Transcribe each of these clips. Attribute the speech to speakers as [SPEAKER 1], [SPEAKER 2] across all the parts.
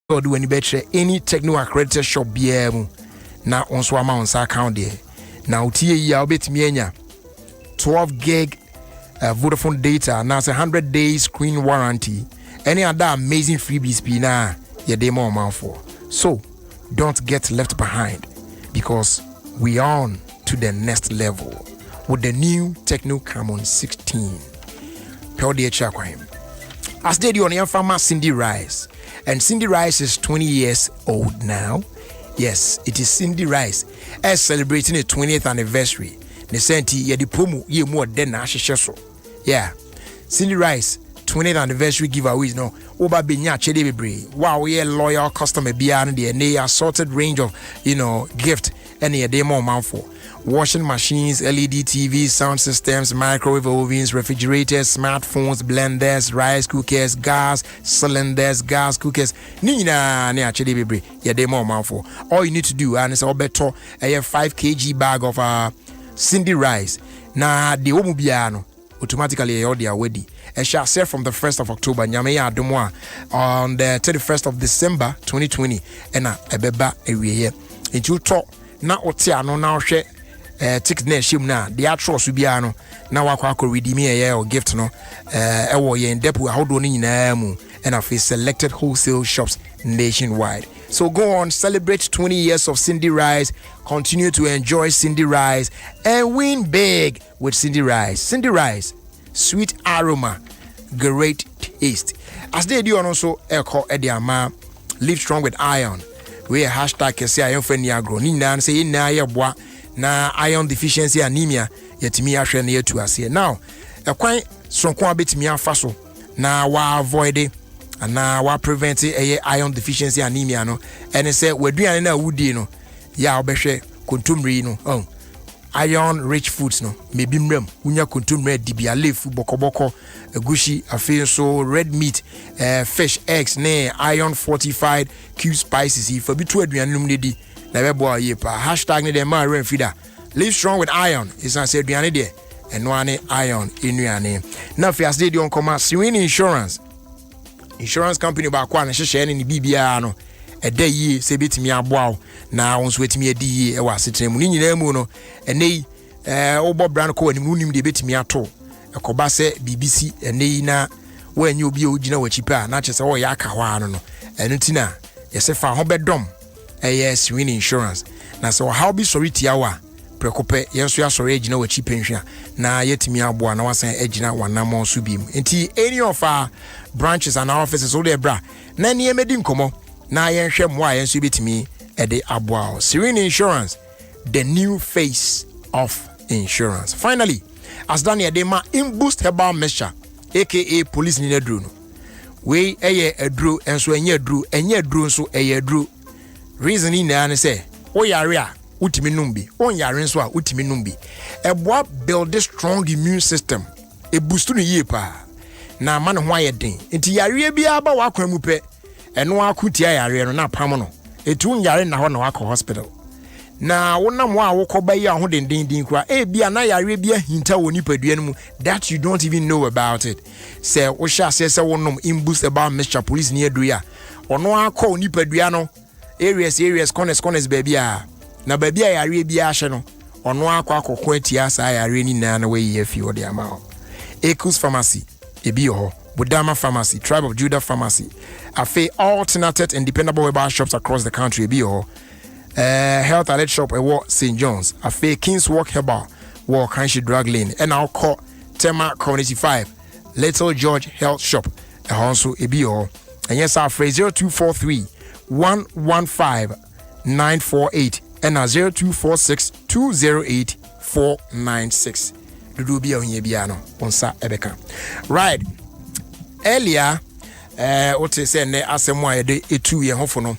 [SPEAKER 1] or do any better any techno accredited shop BM now on Swama on sa account there. Now TAE bit mienya 12 gig Vodafone data, now it's 100 days screen warranty. Any other amazing freebies be now your demo amount for. So don't get left behind because we are on to the next level with the new Techno Camon 16. Pure DHR kwa him. As they do on your farmer Cindy Rice. And Cindy Rice is 20 years old now. Yes, it is Cindy Rice as celebrating a 20th anniversary. The senti ye di promo ye more than so. Yeah. Cindy Rice 20th anniversary giveaways no oba benya chede bebre. Wow, ye loyal customer beyond the assorted range of gift and ye demo amount for. Washing machines, LED TVs, sound systems, microwave ovens, refrigerators, smartphones, blenders, rice cookers, gas cylinders, gas cookers. Nina ne actually bebre. Yeah, they more amount for. All you need to do and it's all better a 5 kg bag of Cindy Rice. Na the omubiano automatically all their wedding. And shall sell from the 1st of October. Nyame Adom 1 on the 31st of December 2020. And ebeba area here. Into talk na otiano now share. Tick ne shim na the actual subiano na wakwa redeem ye or gift no ewo ye in depo ahodo ni nyina mu and of selected wholesale shops nationwide. So go on, celebrate 20 years of Cindy Rice, continue to enjoy Cindy Rice and win big with Cindy Rice. Cindy Rice, sweet aroma, great taste. As they do also echo ediama, live strong with iron. We hashtag say iron friendly agro ni nan say na ye boa na iron deficiency anemia yetimi ahwe na yetu ase. Now ekwan sonko abetimi afa so na wa avoid na wa prevent iron deficiency anemia no ene say waduane na wudi no ya obehwe kontumri no iron rich foods no mebi mrem unya kontumri dibia leaf bokoboko egushi afi so red meat fish eggs ne iron fortified cube spices if bi to aduane num ne di na bebo ye pa hashtag ne dem ma rain feeder live strong with iron is an say aduane de eno ane iron enuane na fi as dey on come Serene insurance company ba kwa na hye ne bibia no eda yi se betimi aboa na wonso wetimi edi yi e wa setrem ni nyina mu no enei obo brand ko ani munim de betimi ato ekoba se BBC enei na wanyi obi ogina wachipa na chese wo ya aka hwa no eno tina yese fa ho bedom Serene insurance na so how be sorry tiawa prekope yenso ya sorry agina wachipa nhwa na yetimi aboa na wasan agina wanamo so bim enti any of our branches and our offices all there bra na nie medi nkomo na yenhwe mo a yenso betimi ede aboa. Serene insurance, the new face of insurance. Finally, as Daniel Dema in boost herbal measure aka police ni nedru no we edru enso enye dru so edru reason ni na say o yare a utimi numbi on yare nso a utimi numbi eboa build a strong immune system e boost no yie pa na ma ne ho ayeden enti yare bia ba wakwan mu pe eno akutia yare no na pam no etu yare na ho na wakọ hospital na wonam wa wokoba yi aho dendendin kwa bia na yare bia hinta woni padua no mu that you don't even know about it. Say wo sha say wonom in boost about Mr. Police near Duya ono akọ oni padua no areas corners baby na baby yare bia hye no ono akọ atia sa yare ni na we ye fi odi ama Ekus Pharmacy ebi ho Budama Pharmacy, Tribe of Judah Pharmacy, Afe alternated and dependable herbal shops across the country. Health Alert Shop at St. John's, Afe King's Walk Herbal, Walk Kanshi Drug Lane, and our call Tema Community 5, Little George Health Shop, also Ebio. And yes, our phrase 0243 115 948 and 0246 208 496. Dudubia Unyebiano, Onsa Ebeka. Right. Earlier, what they say, ne asemo ayede etu ye hofo no.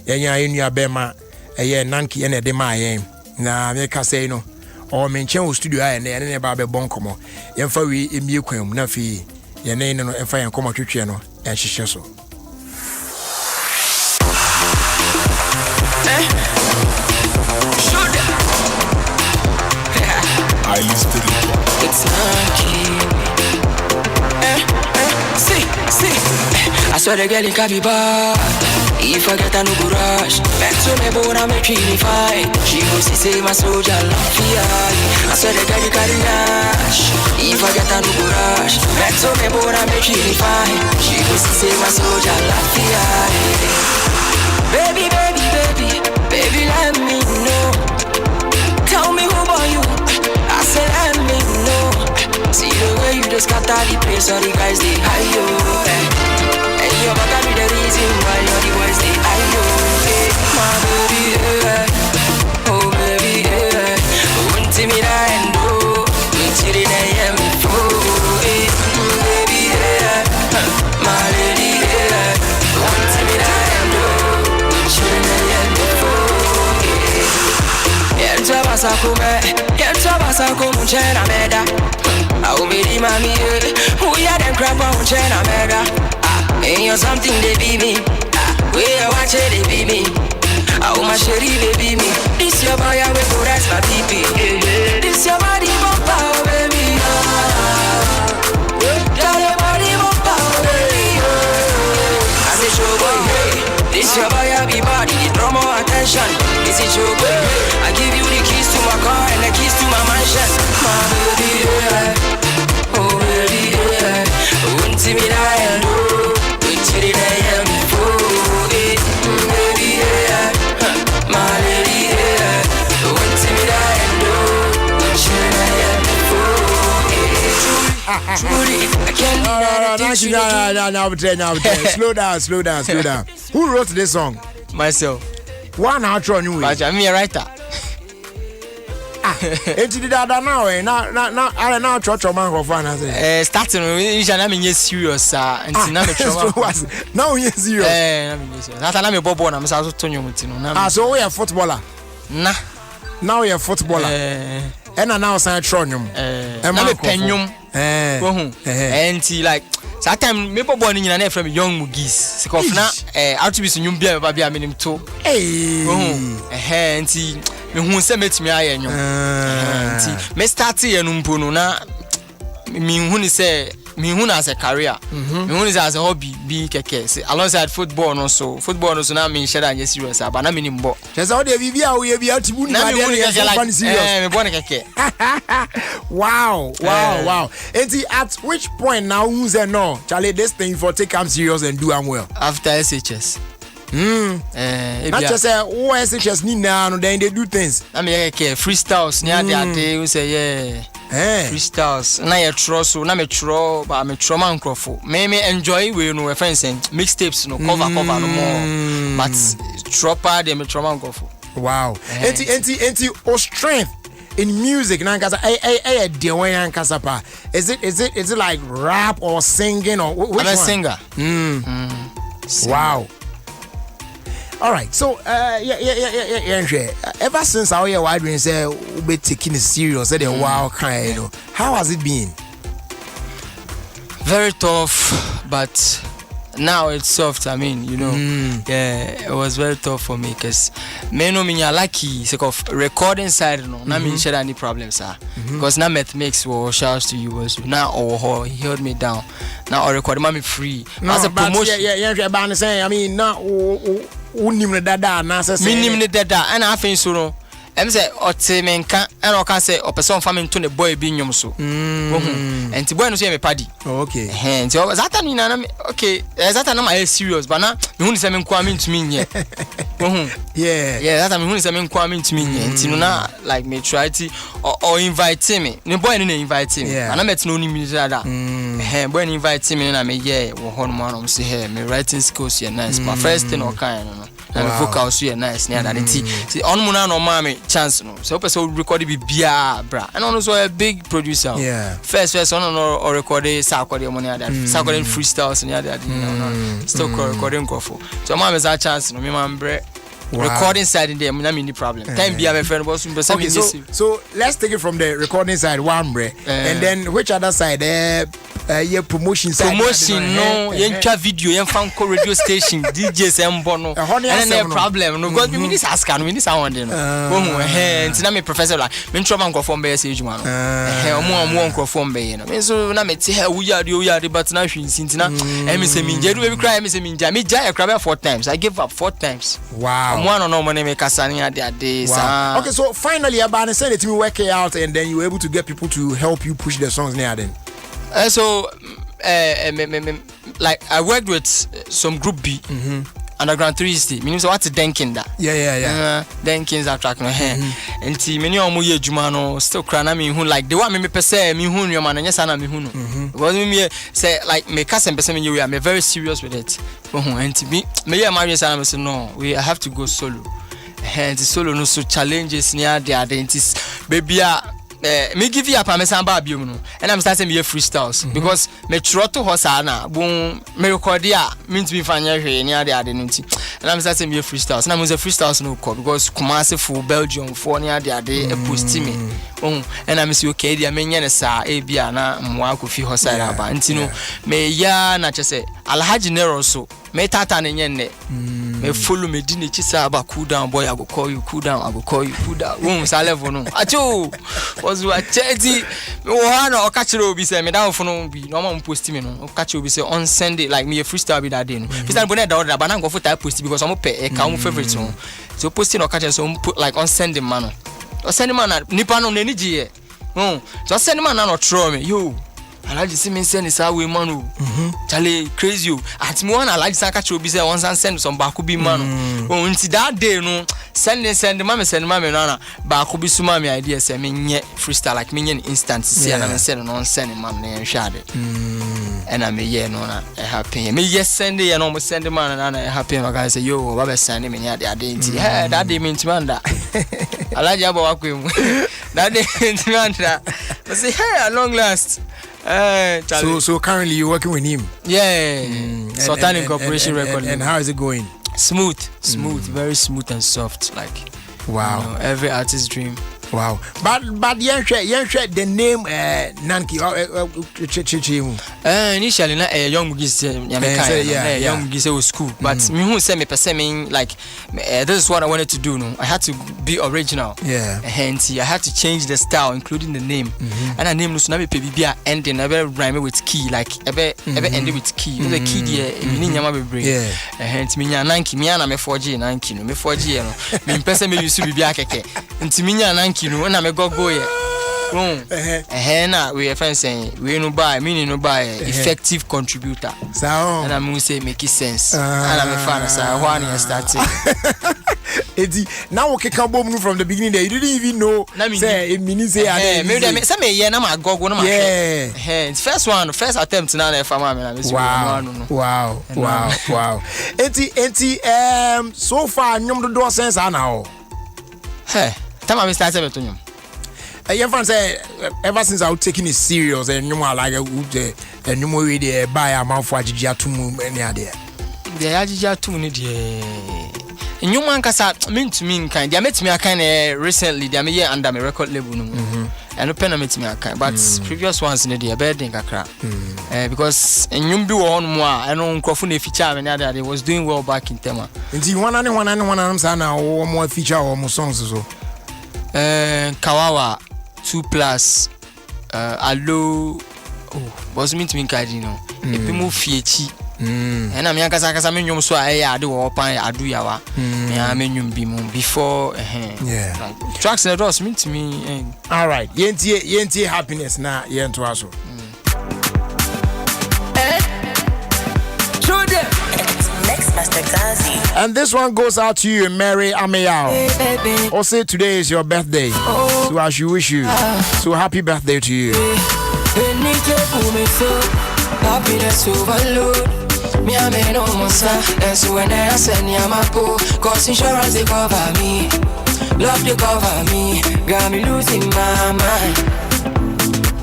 [SPEAKER 1] Yenya enua bema NANKY ene de ma yen. Na me ka say no. O menchen o studio aye ne ba be bon komo. Yemfa wi emie kwam na fi ye ne no emfa yen komo twetwe no enhyehyɛ so. I listed it. It's NANKY. See, I swear the girl in Kabiba.
[SPEAKER 2] If I get a no rush, back to me bone I'm really fine. She goes to say my soldier Lafia. I said the guy carry nash. If I get a no rush, back to me bone I'm really fine. She goes to say my soldier Lafia. Baby, baby, baby, baby, let me know. Tell me who are you? I said let me know. See the way you just scatter the place, all the guys they hide you. And you're about to be the reason why all the boys they hide you. My baby, oh baby, won't see me and do. Won't see the AM before, baby, my lady, won't see me and do. Won't see the AM before. Yeah, Jabasa come, yeah, Jabasa come, Chena Meda. I will be the mommy, we are them crap on Chena Mega. Ain't you something they be me? We are watching they be me. I will my sherry baby me. This your boy, I will go that's my PP. This your body bumper, baby. Your body bumper, baby. I say show boy, hey. This your boy, I be body. Need no more attention. This is your boy. I give you the keys to my car and the keys to my mansion. My baby, oh baby, won't see me die and do. Won't see the AM before, baby, my lady, won't see me die and do. Won't see the AM before, truly, I can't deny the things you
[SPEAKER 1] do. Slow down. Who wrote this song?
[SPEAKER 3] Myself.
[SPEAKER 1] One outro new.
[SPEAKER 3] But I'm a writer.
[SPEAKER 1] It's the dada now, I now church of man for fun.
[SPEAKER 3] Starting with I'm serious, and
[SPEAKER 1] now you're serious.
[SPEAKER 3] That's I'm a bobo, I'm also telling you.
[SPEAKER 1] So we are footballer.
[SPEAKER 3] Nah,
[SPEAKER 1] now you're footballer. And now sign Tronium.
[SPEAKER 3] I'm a penium. And like. Sometimes me born in an from young mugis. Because now, out to be some young baby, I mean him too. And see, me who send me I and me start here numpuno na me who say me who as a career, me who is as a hobby, be keke. See, alongside football also now me share and yes serious, but na me nimbo.
[SPEAKER 1] Just how they be out to win. Wow. And at which point now who's a no? Charlie, this thing for take am serious and do am well.
[SPEAKER 3] After SHS.
[SPEAKER 1] Not just say SHS ni now, then they do things.
[SPEAKER 3] I mean, freestyles near the day we say freestyles. Na ye tro so na me tro, but me tro man crofo. Me enjoy we no friends and mixtapes no cover no more. But tropper de me tro man crofo.
[SPEAKER 1] Wow. Enti o strength in music na nkasa de wen nkasa pa. Is it like rap or singing or which
[SPEAKER 3] I'm a singer.
[SPEAKER 1] Wow. All right, so ever since our wide range say we taking it serious, say the wow kind, you know, how has it been?
[SPEAKER 3] Very tough, but now it's soft. I mean, you know, yeah, it was very tough for me because me no me lucky. Sake of recording side, no, na me share any problems, sir. Because now makes shouts to you was now he held me down. Now I record me free.
[SPEAKER 1] No, as a promotion, yeah, say I mean now. Unim dada na say
[SPEAKER 3] minim ne dada and I think so no em say otemenka and o can say o person family to the boy bi nyom so and the boy no say me paddy
[SPEAKER 1] okay
[SPEAKER 3] and so that time na okay that time na serious but na me hu say me kwa me ntumi nye
[SPEAKER 1] yeah
[SPEAKER 3] that time me hu say me kwa me ntumi nye ntino na like me try to or invite me the boy no invite me and I met no ni me dada boy invite me na me wo ho no man say hey me writing skills here nice but first thing o kind no and vocals here nice near that see on muna no mama chance no so person record be bia bra and also a big producer first on or record sakode money that sakode freestyles near that still recording for so mama is a chance no me man bre recording side in there na me problem time be my friend was
[SPEAKER 1] so let's take it from the recording side one bre and then which other side yeah promotion
[SPEAKER 3] no yencha video yenfa nko radio station DJs embo and then problem no because me this ask no me this sound no nti na me professor like me ntro man crofom be say ejuma no omo crofom be no me so na me te ha wuyade but na hwinsi nti na me say me njedu be cry me say me ja e cry 4 times I give up 4 times.
[SPEAKER 2] Wow.
[SPEAKER 3] One no money me kasani ade
[SPEAKER 1] wow. Okay, so finally about said it me work out and then you were able to get people to help you push the songs near then.
[SPEAKER 3] So like I worked with some group B underground 360 meaning so what's denking that denkins are track no and ti many omo ye adwuma no still cry na me hu like the one me pese me hu nyoma na nyesa na me hu no because me say like me kasem pese me we are very serious with it and me ye marry say na say no I have to go solo and solo no so challenges near the identities baby me give you up am samba biom no and I'm starting me freestyles because me troto hosa na bon me record ya mean to be fanya hwe ni ade no nti and I'm starting me freestyles na mo say freestyles no call because Kumasi for Belgium for ni ade post me and I'm say okay dia me nyane sa e bia na mo akofi hosa ra ba nti no me ya na chese Alhaji Nero so me tata ne nyenne me follow me di ne chisa ba cool down boy I go call you cool down sa level no acho was what chedi me wo catch obi say me down for no bi no ma post me no catch obi say on Sunday like me a freestyle be that day no freestyle bo na da order but na go for type post because I'm pay e ka mo favorite no so posting no catch so put like on Sunday man no on Sunday man nipa no na ni je so Sunday man na no throw me yo Alhaji see me send is how we man Charlie crazy you at me one Alhaji san catch obi say one send some baku bi man until that day no send mama no baku bi suma me idea say me nye freestyle like me nye instant see and I send no send man na hwade and I me yeah no na happy me yes send you no send man na happy my guy say yo baba send me nya that day that day me man da Alhaji aba wakwem that day man da I say hey at long last.
[SPEAKER 1] So currently you're working with him.
[SPEAKER 3] Yeah. Sultan Incorporation record.
[SPEAKER 1] And how is it going?
[SPEAKER 3] Smooth, very smooth and soft. Like
[SPEAKER 1] wow,
[SPEAKER 3] every artist's dream.
[SPEAKER 1] Wow. But the name NANKY
[SPEAKER 3] initially na young Mugis young Mugis was school but me who say me person like this is what I wanted to do no I had to be original hence I had to change the style including the name and the name no na me pe bibia ending na be rhyme with key like ebe ending with key the key there me nyama bebre hence me nya NANKY me na me 4G NANKY no me 4G no me person me use bibia keke nti me nya NANKY no na me go ye na we friends saying we no buy meaning no buy effective contributor
[SPEAKER 1] so
[SPEAKER 3] and I'm say make it sense and I'm a fan so when you started
[SPEAKER 1] Eddie now okay come from the beginning there you didn't even know say it means say
[SPEAKER 3] me yeah na my go na my first attempt na na farmer me na me
[SPEAKER 1] wow Eddie so far nyom do sense now
[SPEAKER 3] time I started with you.
[SPEAKER 1] Your friend say ever since I was taking it serious and you more like a you more really buy a mouth for Ajija to move any idea.
[SPEAKER 3] The Ajija to need you man kasa mean to me kind. They met me a kind recently. They me under my record label and open met me a kind. But previous ones in the bed in Accra. Because you be one more. I know Nkrofune feature and other. They was doing well back in Tema.
[SPEAKER 1] And you one now or more feature or more songs so.
[SPEAKER 3] Kawawa 2+ allo was mean to me kind you know if you move fiechi and I'm kasa me nyom so I ade wo pan adu yawa me nyom bi mu before like tracks and drops mean to me
[SPEAKER 1] all right yentie happiness na yento aso and this one goes out to you, Mary Ameyao. Also, today is your birthday, so I should wish you so happy birthday to you.
[SPEAKER 2] Happiness overload. Me I may no monster, and so when I send you my po, cause insurance they cover me, love they cover me, got me losing my mind.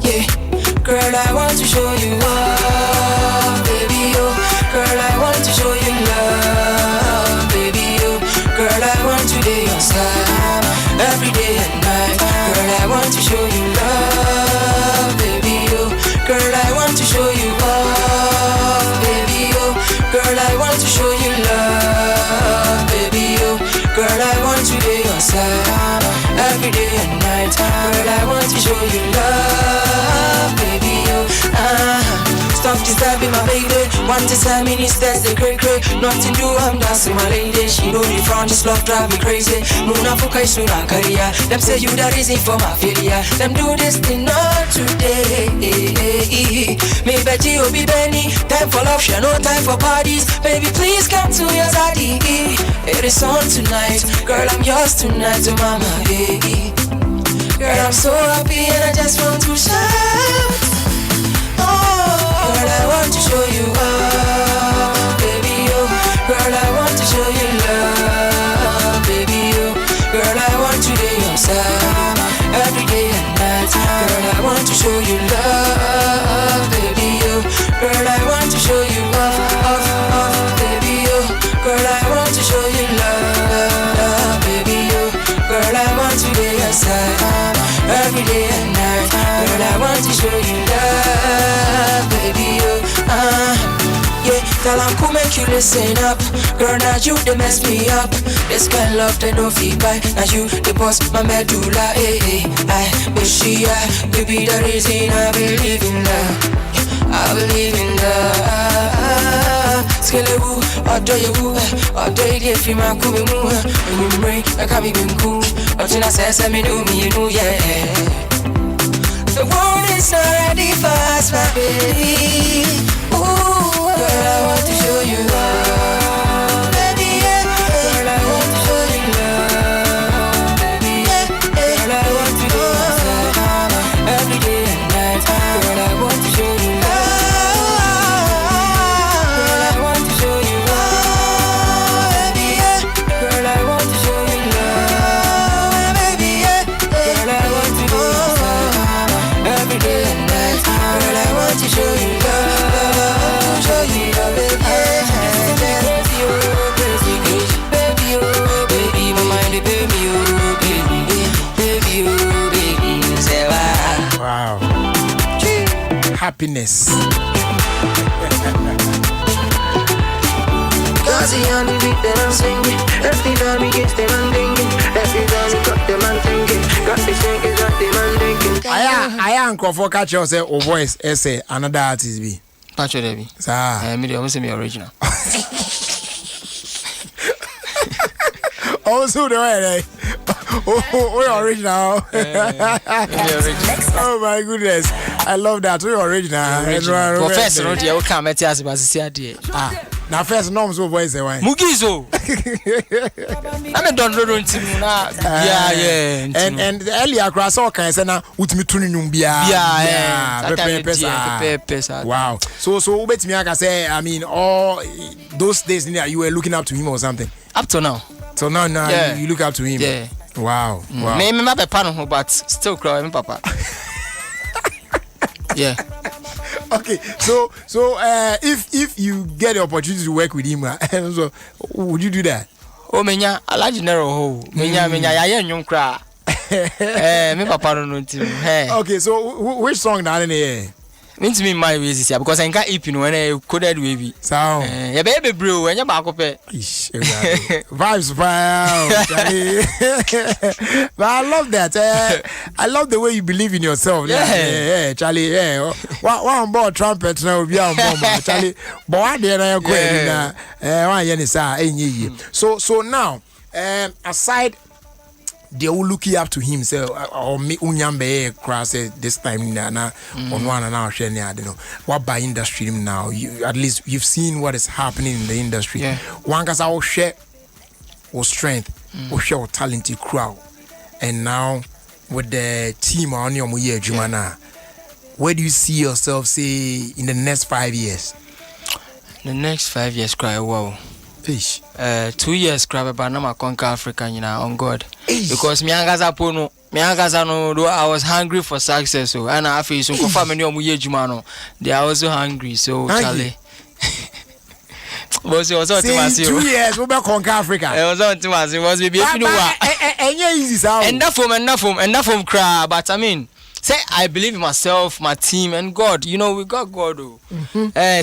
[SPEAKER 2] Yeah, girl I want to show you love, baby oh. Girl, I want to show you love, baby, oh. Girl, I want to be your side every day and night. Girl, I want to show you love, baby, oh. Girl, I want to show you side every day and night. Girl, I want to show you love, baby. Stop disturbing my baby. Want to tell me that's the great. Nothing do, I'm dancing my lady. She know the front, just love drive me crazy. Muna fuka isuna career. Them say you the reason for my failure. Them do this thing not today. Me bet you be Benny. Time for love, no time for parties. Baby, please come to your daddy. It is on tonight. Girl, I'm yours tonight, to mama. Girl, I'm so happy and I just want to shout. Girl, I want to show you love, baby, oh. Girl, I want to show you love, baby, oh. Girl, I want to be your side every day and night. Girl, I want to show you love, baby, oh. Girl, I want to show you love, baby, oh. Girl, I want to show you love, baby, oh. Girl, I want to be your side every day and night. Girl, I want to show you love, baby, yeah, tell I'm cool, make you listen up. Girl, now you, they mess me up. This kind of love, they no feedback. Now you, the boss, my medulla, but she, you be the reason I believe in love. I believe in love. Skelewu, do you, if you might come and when you break, I can't be cool. But you know, say, me know me, you know, yeah. The world is not ready for us, my baby. Ooh, girl, I want to show you love, baby, yeah. Girl, I want to show you love, baby, yeah. Girl, I want to do it every day and night. Girl, I want to show you love. Girl, I want to show you love, baby, yeah. Girl, I want to show you love, baby, yeah. Girl, I want to do it every day and night. Girl, I want to show you love, show you love, baby. Baby, oh, baby, my mind, baby, oh, baby, oh, baby, say
[SPEAKER 1] Wow. Happiness.
[SPEAKER 2] Cause the only beat that I'm singing, every time we get them and thinking, every time we got them and thinking, got the thinking, got them and thinking.
[SPEAKER 1] I am for catch yourself or voice essay another artist be.
[SPEAKER 3] Patch it, baby.
[SPEAKER 1] Sir.
[SPEAKER 3] Me, almost me original.
[SPEAKER 1] Also the way oh, original. Oh my goodness. I love that. We original.
[SPEAKER 3] Professor, no dear, we can't met us but see
[SPEAKER 1] now first norms so voice why.
[SPEAKER 3] Mugizo. I'm don't know yeah.
[SPEAKER 1] And earlier cross all kinds na utimi tuninum bia.
[SPEAKER 3] Yeah.
[SPEAKER 1] Wow. So bet me I say I mean all those days you were looking up to him or something.
[SPEAKER 3] Up to now.
[SPEAKER 1] So now
[SPEAKER 3] yeah.
[SPEAKER 1] you look up to him.
[SPEAKER 3] Yeah.
[SPEAKER 1] Wow. Wow.
[SPEAKER 3] Me my papa but still cry me papa. Yeah.
[SPEAKER 1] Okay. So if you get the opportunity to work with him, so would you do that?
[SPEAKER 3] Oh menya alaji nero ho. Menya ya ye nyum kra. Me papa no team. Hey.
[SPEAKER 1] Okay, so which song na na
[SPEAKER 3] means me my ways here because I can't eat you when I coded wavy.
[SPEAKER 1] Sound.
[SPEAKER 3] Yeah, baby, bro, when you're back up.
[SPEAKER 1] Vibes, wow. But I love that. I love the way you believe in yourself. Yeah, Charlie. Yeah, one board trumpet now. We are more Charlie. But what they are going So now, aside. They will look up to him, say, or me unyambe cross this time na on one and now share I don't know what by industry now. You at least you've seen what is happening in the industry.
[SPEAKER 3] Yeah.
[SPEAKER 1] One cause I will share or strength, or share talented crowd, and now with the team on your year Jumana, where do you see yourself say in the next 5 years?
[SPEAKER 3] The next 5 years, cry wow.
[SPEAKER 1] Fish.
[SPEAKER 3] 2 years crab but now I conquer Africa, you know, on God. Because me angaza no do I was hungry for success, so and I feel so family on muye jumano. They are also hungry, so Charlie. Was also
[SPEAKER 1] 2 years we be conquer Africa.
[SPEAKER 3] It was on Timasi was be if you know
[SPEAKER 1] easy sound.
[SPEAKER 3] Enough from crab, but I mean say I believe in myself, my team, and God. You know we got God.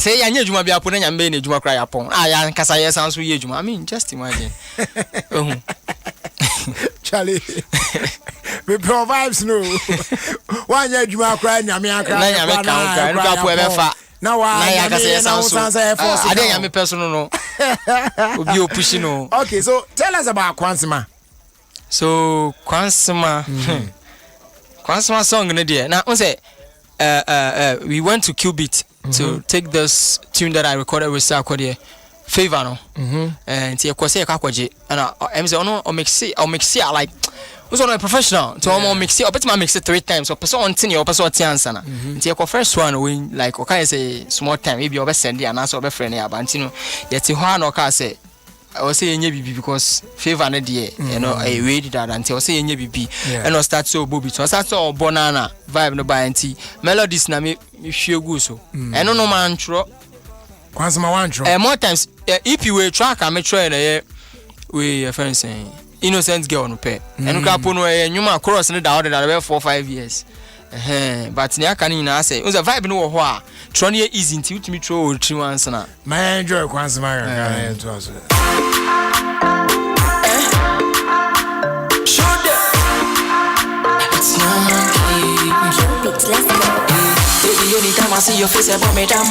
[SPEAKER 3] Say ya juma bi apon na nyambe na juma cry apon. Ah ya nkasa yes sounds we juma. I mean just imagine.
[SPEAKER 1] Charlie. We provides no. One year you are crying, Yami, now I can say I didn't have personal. You pushing no. Okay, so tell us about Kwansima.
[SPEAKER 3] So Kwansima song in the day. Now we went to Qubit to take this tune that I recorded with Sarkodie. Favor no. And he kwase kakwaje. And I'm say no, I'll mix it like who's on a professional to almost mix it. I mix it 3 times. So person on 10 or person 10 sana. Nti the first one we like okay say small time maybe over send and answer over friend ya but you know yet ho na okay say I was say nye bibi because favor na dey you know I wait that until I say nye bibi and I start so bobi so start so bonana vibe no by nti melodies na me hwe go so and no man tro
[SPEAKER 1] Kwansima one tro
[SPEAKER 3] more times if you were track I me try na we friend saying innocent girl no pay and ka po no nyuma chorus no da order that 4-5 years but ne aka ni na say o vibe no wo ho a tro ne easy nti utimi tro o tri once na
[SPEAKER 1] my enjoy Kwansima to us
[SPEAKER 2] it's NANKY. Let's go. Baby, anytime I see your face, I me down.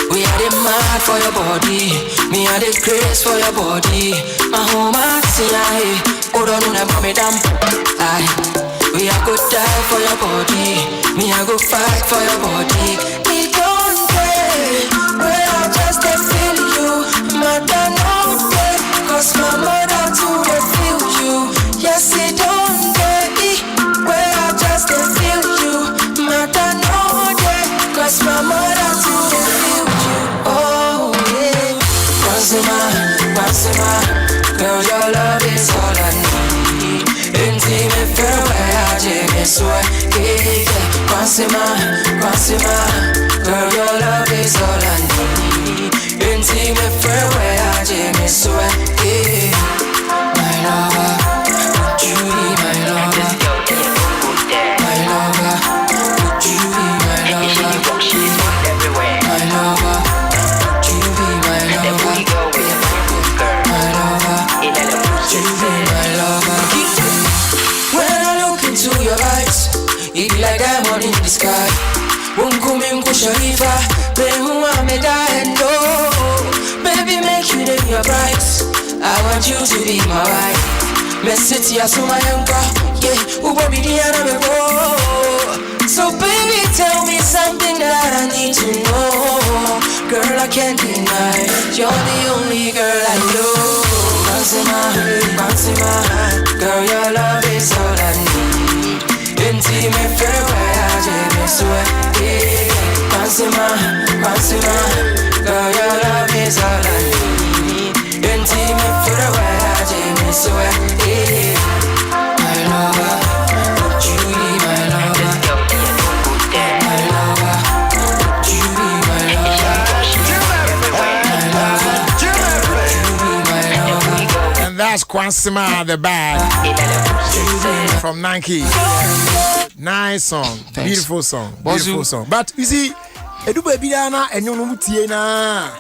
[SPEAKER 2] We are the mad for your body, me are the grace for your body. My home I see I, oh don't know me down. We are go die for your body, me I go fight for your body. Me don't pray, we are just to feel you. Mother no pray, cause my mother too they feel you. Yes it don't pray, we are just to feel you. Mother no pray, cause my mother too they feel you. Oh yeah, Kwansima, girl your love is all I need. Intimate farewell, I just swear, yeah. Kwansima, girl your love is all I need. Intimate farewell, I just swear, yeah. My lover, would you be my lover? My lover, would you be my lover? My lover. It be like diamond in the sky. Unkumingu Sharifa, Behuwa Meda and baby, make you name your brides. I want you to be my wife. Messity Asuma Yanka, yeah, Ubobi Diana Bebo. So baby, tell me something that I need to know. Girl, I can't deny, you're the only girl I know. Kwansima, girl, your love is all I need. Intimate farewell, I just swear, yeah. Kwansima, girl, your love is all I need. Intimate farewell, I just swear, yeah. My lover, would you be my lover? My lover, would you be my lover? My lover, would you be my lover?
[SPEAKER 1] and that's Kwansima the bad from NANKY. Nice song.
[SPEAKER 3] Thanks.
[SPEAKER 1] Beautiful song. Beautiful song. But you see, edu baby na enyo no mutie na.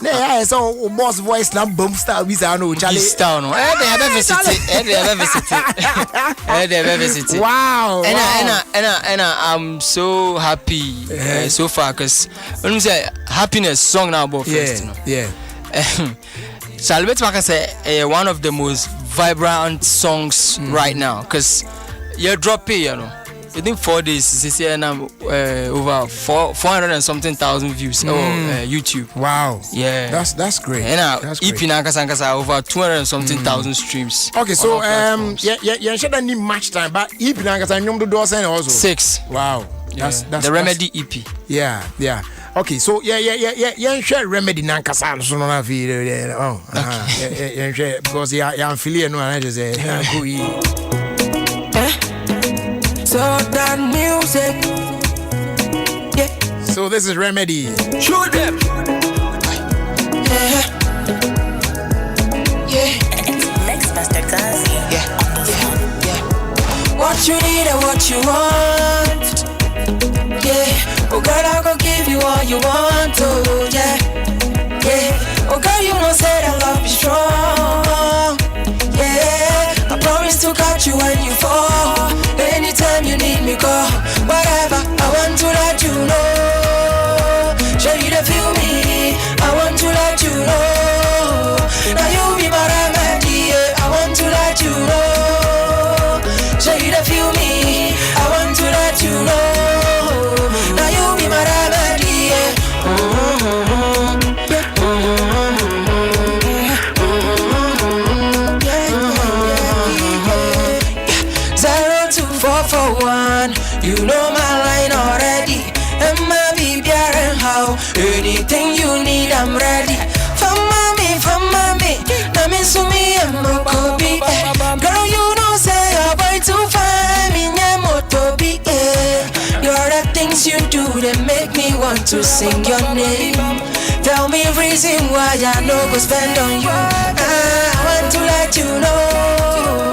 [SPEAKER 1] Na ya so boss voice na boom star visa no Charlie.
[SPEAKER 3] Star no. They visit.
[SPEAKER 1] Wow.
[SPEAKER 3] And I'm so happy so far cuz when you say happiness song now about first, you know.
[SPEAKER 1] Yeah.
[SPEAKER 3] Salvet Maka say one of the most vibrant songs right now cuz you drop it, you know. Within 4 days, this year now over 400 and something thousand views on YouTube.
[SPEAKER 1] Wow.
[SPEAKER 3] Yeah.
[SPEAKER 1] That's great.
[SPEAKER 3] And now
[SPEAKER 1] that's
[SPEAKER 3] EP Nankasa over 200 and something thousand streams.
[SPEAKER 1] Okay, so yeah, shouldn't need much time, but EP Nankasa nyom do dozen also.
[SPEAKER 3] 6.
[SPEAKER 1] Wow. That's
[SPEAKER 3] the Remedy EP.
[SPEAKER 1] Yeah. Okay, so yeah, share Remedy Nankasa so no na feel yeah, because yeah, affiliate no I just say
[SPEAKER 2] So that music, yeah.
[SPEAKER 1] So this is Remedy.
[SPEAKER 2] Shoot them. Yeah.
[SPEAKER 4] Next Master Gazi.
[SPEAKER 2] Yeah. What you need and what you want. Yeah. Oh girl, I gon' give you all you want to. Yeah. Oh girl, you know say that love is strong. Yeah. I sing your name. Tell me reason why I no go spend on you. I want to let you know.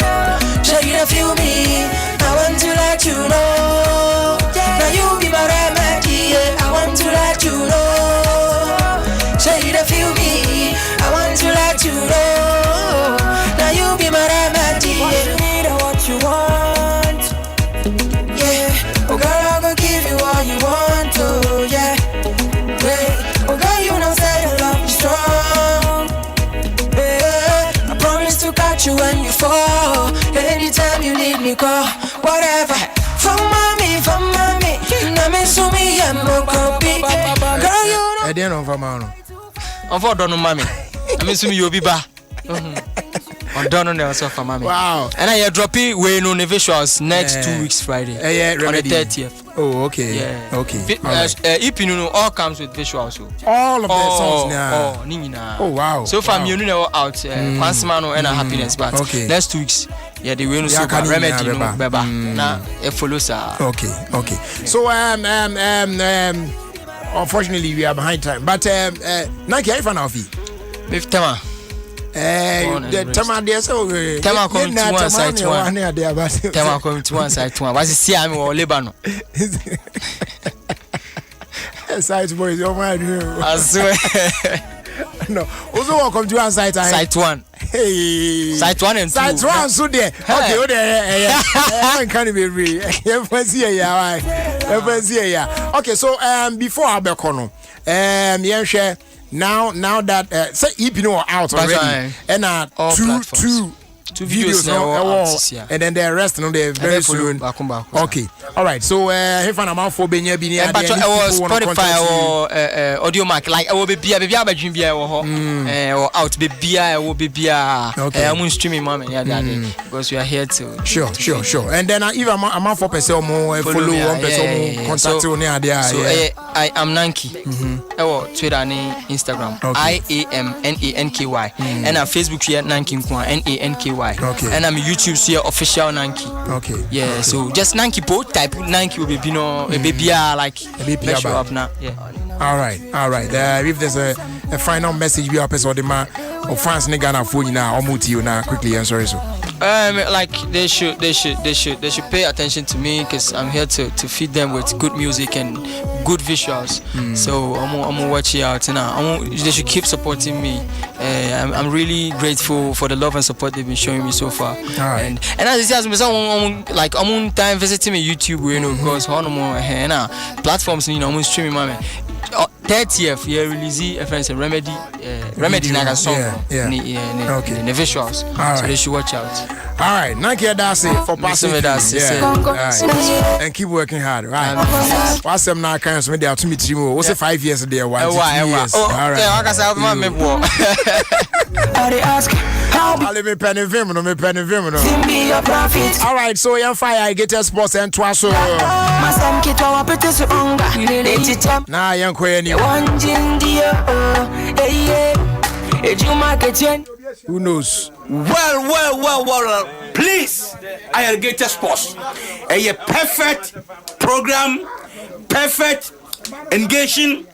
[SPEAKER 2] Show you to feel me. I want to let you know. Now you be my remedy. Yeah. I want to let you know. Show you to feel me. I want to let you know. Now you be my remedy. What you need and what you want. Yeah. Oh girl, I'm gonna give you all you want to. Yeah. Oh girl, you know say your love is strong. Yeah. I promise to catch you when you fall. Anytime you need me, call. Whatever. From mommy. Now me so me I'm no copy. Girl, you know.
[SPEAKER 1] I didn't know for man.
[SPEAKER 3] I'm for don't know mommy. I mean, you be back. I don't know also for mommy.
[SPEAKER 1] Wow.
[SPEAKER 3] And I drop it way no visuals next 2 weeks Friday.
[SPEAKER 1] On
[SPEAKER 3] the 30th.
[SPEAKER 1] Oh, okay.
[SPEAKER 3] Yeah.
[SPEAKER 1] Okay.
[SPEAKER 3] If you know, all comes with visuals. So.
[SPEAKER 1] All of the songs now.
[SPEAKER 3] Oh,
[SPEAKER 1] wow.
[SPEAKER 3] So far, you know out. Kwanso and Happiness, but next 2 weeks, yeah, they will so remedy no beba. Now it follows.
[SPEAKER 1] Okay. So unfortunately we are behind time. But Nike, I found Ofie.
[SPEAKER 3] With Tema.
[SPEAKER 1] The Tema there so
[SPEAKER 3] Tema coming to one side to one. Tema coming to one side to one. What's the Siam or Lebanon?
[SPEAKER 1] Side boys, oh my God.
[SPEAKER 3] I swear.
[SPEAKER 1] No, also welcome to one side.
[SPEAKER 3] Side one.
[SPEAKER 1] Hey.
[SPEAKER 3] Side one and two.
[SPEAKER 1] Side one, so there. Okay, oh there. I can't be real. Okay, so before Abekono, yeah, now that say if you know out already, and two videos now, and then the rest no they very soon. Okay, all right. So if I'm out for Benya Bini,
[SPEAKER 3] but I was Spotify or Audio Mac like I will be baby or out baby I will be I'm streaming mom because we are here to
[SPEAKER 1] sure. And then if I'm out for person more follow one person more contact on there. So
[SPEAKER 3] I am NANKY. Or Twitter and Instagram. IAMNANKY. And on Facebook here NANKY NANKY.
[SPEAKER 1] Okay.
[SPEAKER 3] And I'm YouTube here official NANKY.
[SPEAKER 1] Okay.
[SPEAKER 3] Yeah.
[SPEAKER 1] Okay.
[SPEAKER 3] So just NANKY type NANKY will be no a baby like make sure up now. Yeah.
[SPEAKER 1] All right. If there's a final message we are person the man or fans in Ghana for you now or muti you now quickly and sorry so.
[SPEAKER 3] Like they should pay attention to me because I'm here to feed them with good music and good visuals. So I'm gonna watch it out now. They should keep supporting me. I'm really grateful for the love and support they've been showing me so far.
[SPEAKER 1] Right.
[SPEAKER 3] And as I said, I'm on time visiting me YouTube, you know, because platforms, you know, I'm streaming my 30th year release a friend remedy naga song the visuals. Right. So they should watch out.
[SPEAKER 1] All right, NANKY that's it for passing. Right. And keep working hard, right? What's them now kind of me there to meet you? What's it 5 years there? 1 to 2 years. All right.
[SPEAKER 3] Yeah, I say my me bo.
[SPEAKER 1] I'll me penny film, no me penny film, no. All right, so you fire I get a sports and twice so. Nah, young queen. Who knows?
[SPEAKER 5] Well. Please, I get a sports. A perfect program, perfect engaging,